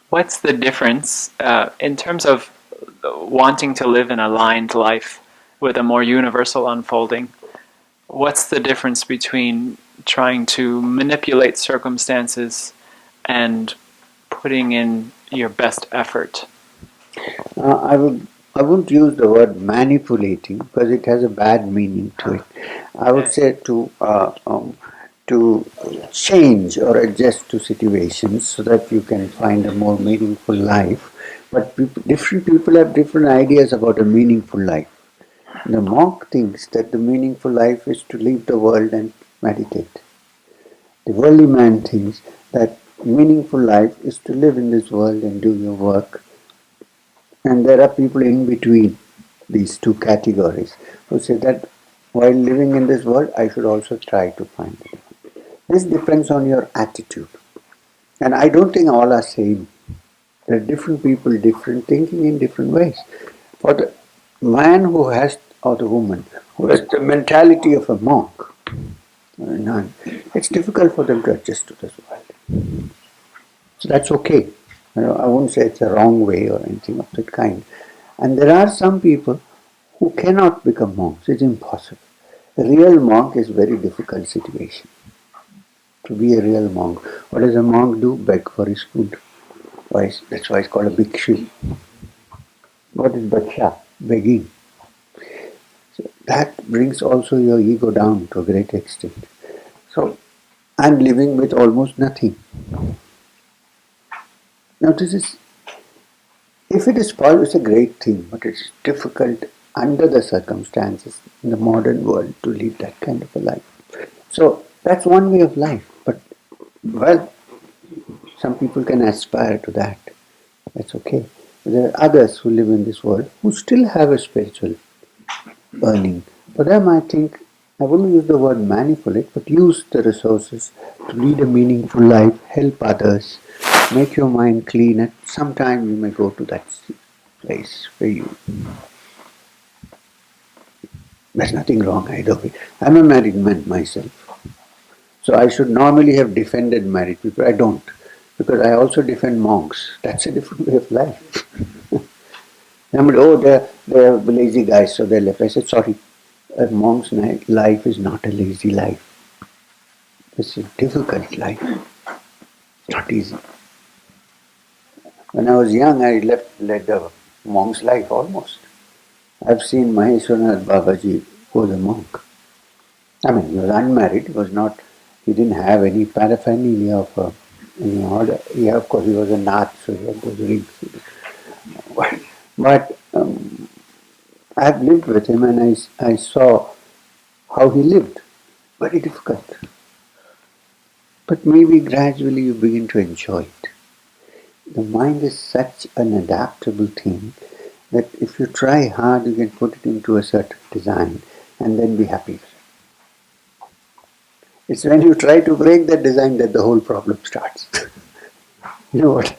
What's the difference in terms of wanting to live an aligned life with a more universal unfolding? What's the difference between trying to manipulate circumstances and putting in your best effort? I wouldn't use the word manipulating because it has a bad meaning to it. I would say to change or adjust to situations so that you can find a more meaningful life. But different people have different ideas about a meaningful life. The monk thinks that the meaningful life is to leave the world and meditate. The worldly man thinks that meaningful life is to live in this world and do your work. And there are people in between these two categories who say that while living in this world, I should also try to find it. This depends on your attitude. And I don't think all are same. There are different people, different thinking in different ways. For the man who has, or the woman, who has the mentality of a monk, or a nun, it's difficult for them to adjust to this world. So that's okay. I wouldn't say it's a wrong way or anything of that kind. And there are some people who cannot become monks. It's impossible. A real monk is a very difficult situation. To be a real monk, what does a monk do? Beg for his food. That's why it's called a Bhikshu. What is Baksha? Begging. So that brings also your ego down to a great extent. So I'm living with almost nothing. Now this is, if it is possible, it's a great thing, but it's difficult under the circumstances in the modern world to lead that kind of a life. So that's one way of life, but well, some people can aspire to that. That's okay. There are others who live in this world who still have a spiritual earning. For them, I think, I wouldn't use the word manipulate, but use the resources to lead a meaningful life, help others, make your mind clean. At some time, you may go to that place where you. There's nothing wrong either way. I'm a married man myself. So I should normally have defended married people. I don't. Because I also defend monks. That's a different way of life. Somebody, oh, they're lazy guys, so they left. I said, sorry, a monk's life is not a lazy life. It's a difficult life. It's not easy. When I was young, I led a monk's life almost. I've seen Maheshwaranath Babaji was a monk. I mean, he was unmarried. He didn't have any paraphernalia of any order. Yeah, of course, he was a nath, so he had those rings. But I've lived with him and I saw how he lived. Very difficult. But maybe gradually you begin to enjoy it. The mind is such an adaptable thing that if you try hard, you can put it into a certain design and then be happy with it. It's when you try to break that design that the whole problem starts. You know what?